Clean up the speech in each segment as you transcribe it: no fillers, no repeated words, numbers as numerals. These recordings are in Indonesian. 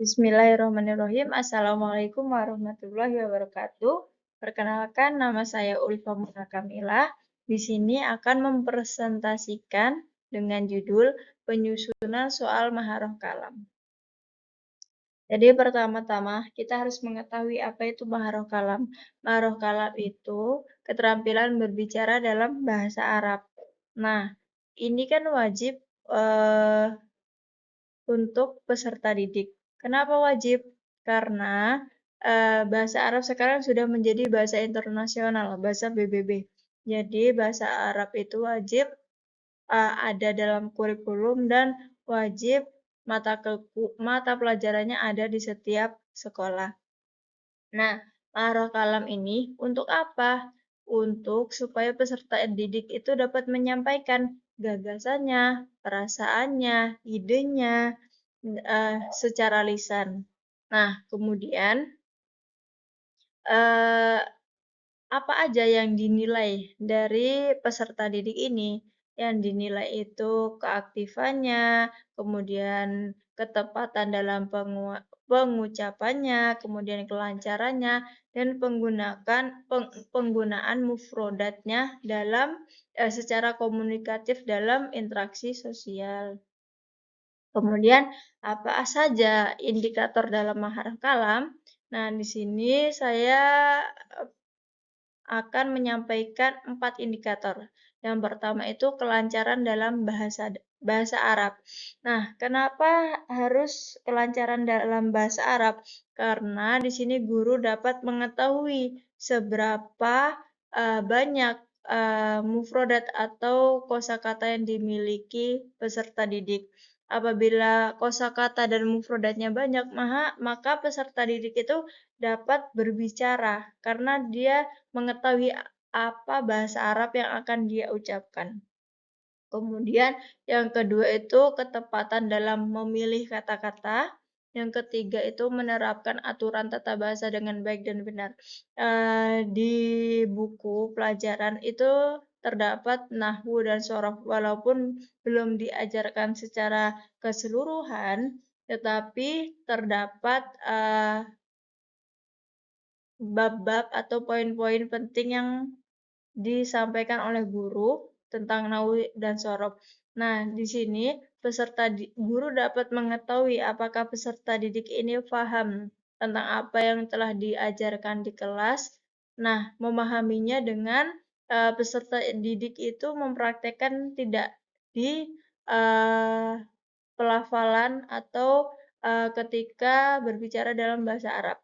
Bismillahirrahmanirrahim. Assalamualaikum warahmatullahi wabarakatuh. Perkenalkan, nama saya Ulfa Muna Kamila. Di sini akan mempresentasikan dengan judul penyusunan soal Maharoh Kalam. Jadi pertama-tama kita harus mengetahui apa itu Maharoh Kalam. Maharoh Kalam itu keterampilan berbicara dalam bahasa Arab. Nah, ini kan wajib untuk peserta didik. Kenapa wajib? Karena bahasa Arab sekarang sudah menjadi bahasa internasional, bahasa PBB. Jadi bahasa Arab itu wajib ada dalam kurikulum dan wajib mata pelajarannya ada di setiap sekolah. Nah, Maharoh Kalam ini untuk apa? Untuk supaya peserta didik itu dapat menyampaikan gagasannya, perasaannya, idenya, secara lisan. Nah, kemudian apa aja yang dinilai dari peserta didik ini? Yang dinilai itu keaktifannya, kemudian ketepatan dalam pengucapannya, kemudian kelancarannya, dan penggunaan mufrodatnya dalam secara komunikatif dalam interaksi sosial. Kemudian apa saja indikator dalam Maharoh Kalam? Nah, di sini saya akan menyampaikan 4 indikator. Yang pertama itu kelancaran dalam bahasa Arab. Nah, kenapa harus kelancaran dalam bahasa Arab? Karena di sini guru dapat mengetahui seberapa banyak mufrodat atau kosakata yang dimiliki peserta didik. Apabila kosakata dan mufrodatnya banyak, maka peserta didik itu dapat berbicara karena dia mengetahui apa bahasa Arab yang akan dia ucapkan. Kemudian yang kedua itu ketepatan dalam memilih kata-kata. Yang ketiga itu menerapkan aturan tata bahasa dengan baik dan benar. Di buku pelajaran itu terdapat nahwu dan sorof, walaupun belum diajarkan secara keseluruhan, tetapi terdapat bab-bab atau poin-poin penting yang disampaikan oleh guru tentang nahwu dan sorof. Nah, di sini guru dapat mengetahui apakah peserta didik ini paham tentang apa yang telah diajarkan di kelas. Nah, memahaminya dengan peserta didik itu mempraktekkan tidak di pelafalan atau ketika berbicara dalam bahasa Arab.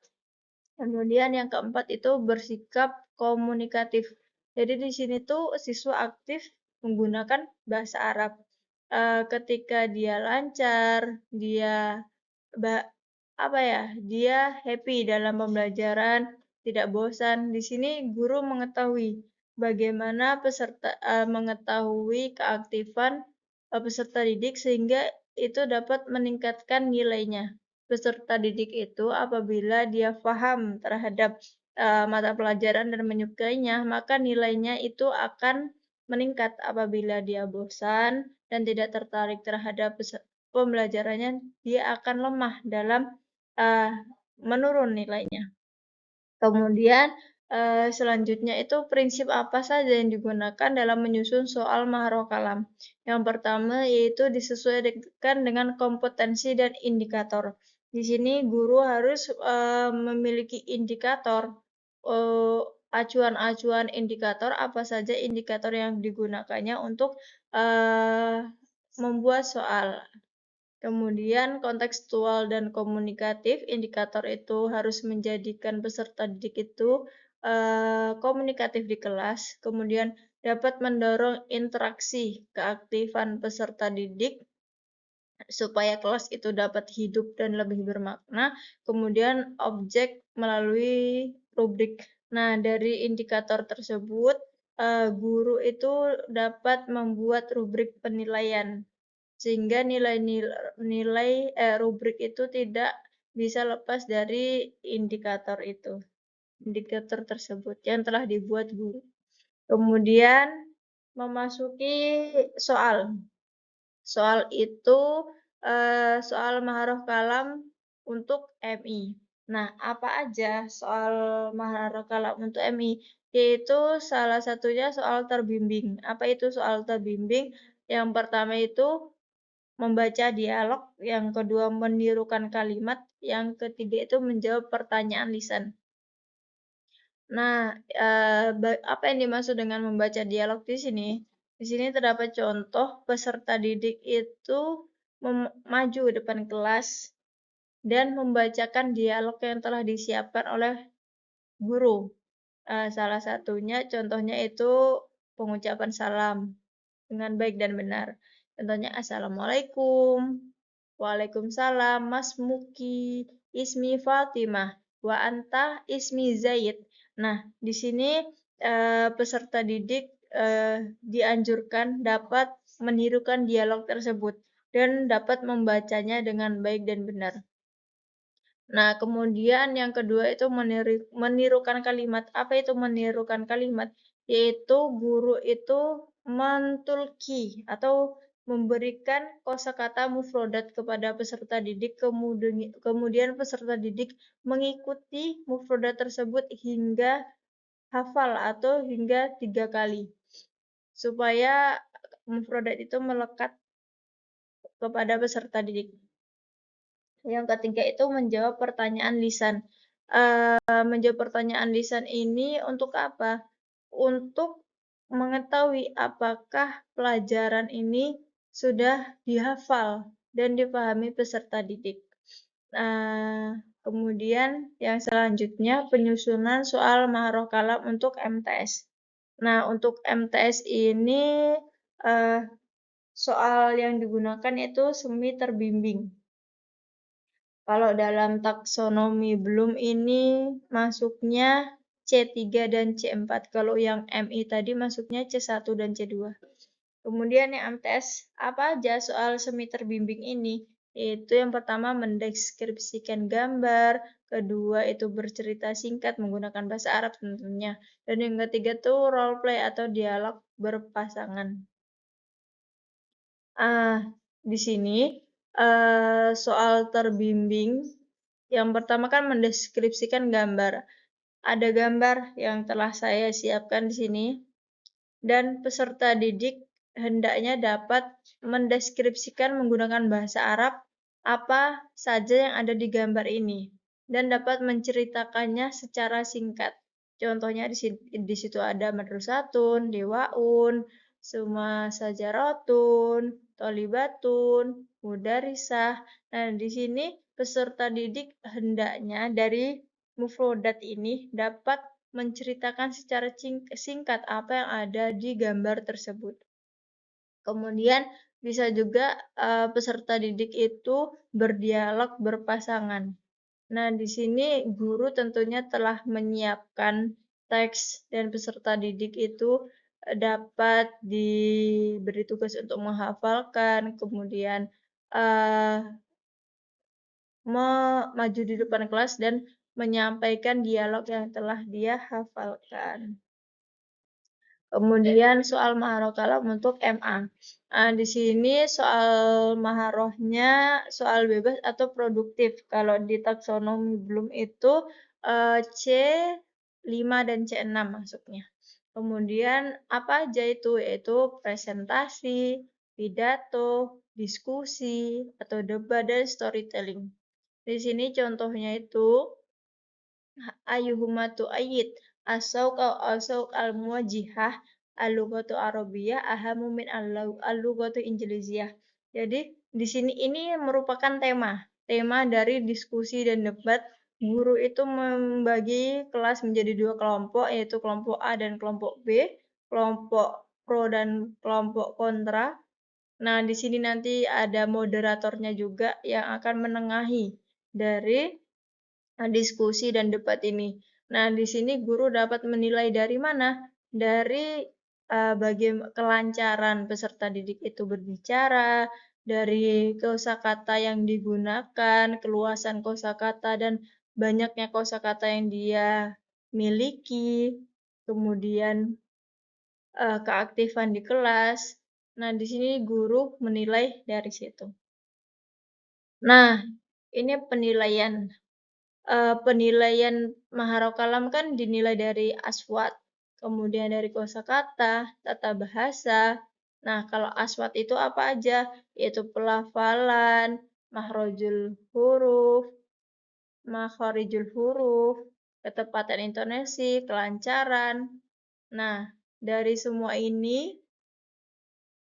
Kemudian yang keempat itu bersikap komunikatif. Jadi di sini tuh siswa aktif menggunakan bahasa Arab. Ketika dia lancar, dia dia happy dalam pembelajaran, tidak bosan. Di sini guru mengetahui bagaimana mengetahui keaktifan peserta didik sehingga itu dapat meningkatkan nilainya. Peserta didik itu apabila dia paham terhadap mata pelajaran dan menyukainya, maka nilainya itu akan meningkat. Apabila dia bosan dan tidak tertarik terhadap pembelajarannya, dia akan lemah dalam menurun nilainya. Kemudian selanjutnya itu prinsip apa saja yang digunakan dalam menyusun soal Maharoh Kalam. Yang pertama yaitu disesuaikan dengan kompetensi dan indikator. Di sini guru harus memiliki indikator, acuan-acuan indikator, apa saja indikator yang digunakannya untuk membuat soal. Kemudian kontekstual dan komunikatif, indikator itu harus menjadikan peserta didik itu komunikatif di kelas, kemudian dapat mendorong interaksi keaktifan peserta didik supaya kelas itu dapat hidup dan lebih bermakna, kemudian objek melalui rubrik. Nah, dari indikator tersebut, guru itu dapat membuat rubrik penilaian sehingga nilai rubrik itu tidak bisa lepas dari indikator tersebut yang telah dibuat guru. Kemudian memasuki soal. Soal itu soal Maharoh Kalam untuk MI. Nah, apa aja soal maharoh kalam untuk MI? Yaitu salah satunya soal terbimbing. Apa itu soal terbimbing? Yang pertama itu membaca dialog, yang kedua menirukan kalimat, yang ketiga itu menjawab pertanyaan lisan. Nah, apa yang dimaksud dengan membaca dialog di sini? Di sini terdapat contoh peserta didik itu maju di depan kelas dan membacakan dialog yang telah disiapkan oleh guru. Salah satunya contohnya itu pengucapan salam dengan baik dan benar. Contohnya Assalamualaikum. Waalaikumsalam, Mas Muki, Ismi Fatimah, wa anta Ismi Zaid. Nah, di sini peserta didik dianjurkan dapat menirukan dialog tersebut dan dapat membacanya dengan baik dan benar. Nah, kemudian yang kedua itu menirukan kalimat. Apa itu menirukan kalimat? Yaitu guru itu mentulki atau memberikan kosakata mufrodat kepada peserta didik, kemudian peserta didik mengikuti mufrodat tersebut hingga hafal atau hingga 3 kali, supaya mufrodat itu melekat kepada peserta didik. Yang ketiga itu menjawab pertanyaan lisan. Menjawab pertanyaan lisan ini untuk apa? Untuk mengetahui apakah pelajaran ini sudah dihafal dan dipahami peserta didik. Kemudian yang selanjutnya penyusunan soal maharoh kalam untuk MTS. Nah, untuk MTS ini soal yang digunakan itu semi terbimbing. Kalau dalam taksonomi Bloom ini masuknya C3 dan C4. Kalau yang MI tadi masuknya C1 dan C2. Kemudian yang MTS, apa aja soal semi terbimbing ini? Itu yang pertama mendeskripsikan gambar, kedua itu bercerita singkat menggunakan bahasa Arab tentunya, dan yang ketiga tuh role play atau dialog berpasangan. Di sini soal terbimbing yang pertama kan mendeskripsikan gambar. Ada gambar yang telah saya siapkan di sini dan peserta didik hendaknya dapat mendeskripsikan menggunakan bahasa Arab apa saja yang ada di gambar ini dan dapat menceritakannya secara singkat. Contohnya di situ ada madrasatun, dewaun, suma sajaratun, tolibatun, mudarisah. Nah, di sini peserta didik hendaknya dari mufrodat ini dapat menceritakan secara singkat apa yang ada di gambar tersebut. Kemudian bisa juga peserta didik itu berdialog berpasangan. Nah, di sini guru tentunya telah menyiapkan teks dan peserta didik itu dapat diberi tugas untuk menghafalkan, kemudian maju di depan kelas dan menyampaikan dialog yang telah dia hafalkan. Kemudian soal maharoh kalam untuk MA. Di sini soal maharohnya soal bebas atau produktif. Kalau di taksonomi Bloom itu C5 dan C6 masuknya. Kemudian apa aja itu? Yaitu presentasi, pidato, diskusi, atau debat dan storytelling. Di sini contohnya itu ayyuhuma tu'ayyid as-sawq al-muwajjihah al-lughatu arabiyyah ahamu min al-lughatu injiliziyah. Jadi di sini ini merupakan tema dari diskusi dan debat. Guru itu membagi kelas menjadi 2 kelompok, yaitu kelompok A dan kelompok B, kelompok pro dan kelompok kontra. Nah, di sini nanti ada moderatornya juga yang akan menengahi dari diskusi dan debat ini. Nah, di sini guru dapat menilai dari mana? Dari kelancaran peserta didik itu berbicara, dari kosakata yang digunakan, keluasan kosakata dan banyaknya kosakata yang dia miliki, kemudian keaktifan di kelas. Nah, di sini guru menilai dari situ. Nah, ini penilaian. Penilaian Maharokalam kan dinilai dari aswat, kemudian dari kosakata, tata bahasa. Nah, kalau aswat itu apa aja? Yaitu pelafalan, makhorijul huruf, ketepatan intonasi, kelancaran. Nah, dari semua ini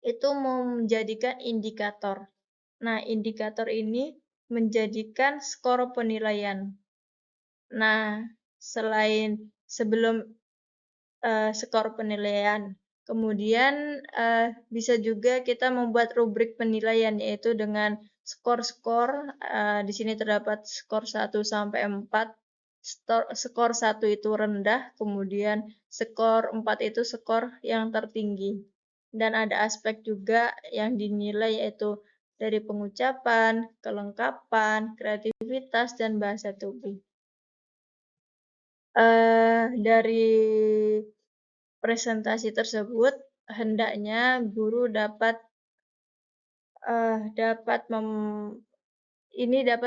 itu menjadikan indikator. Nah, indikator ini menjadikan skor penilaian. Nah, sebelum skor penilaian, kemudian bisa juga kita membuat rubrik penilaian yaitu dengan skor-skor. Di sini terdapat skor 1 sampai 4. Skor 1 itu rendah, kemudian skor 4 itu skor yang tertinggi. Dan ada aspek juga yang dinilai yaitu dari pengucapan, kelengkapan, kreativitas, dan bahasa tubuh. Dari presentasi tersebut, hendaknya guru dapat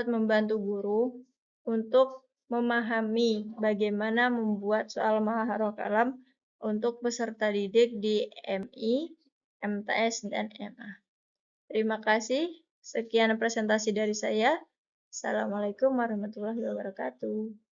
membantu guru untuk memahami bagaimana membuat soal Maharokalam untuk peserta didik di MI, MTS, dan MA. Terima kasih. Sekian presentasi dari saya. Assalamualaikum warahmatullahi wabarakatuh.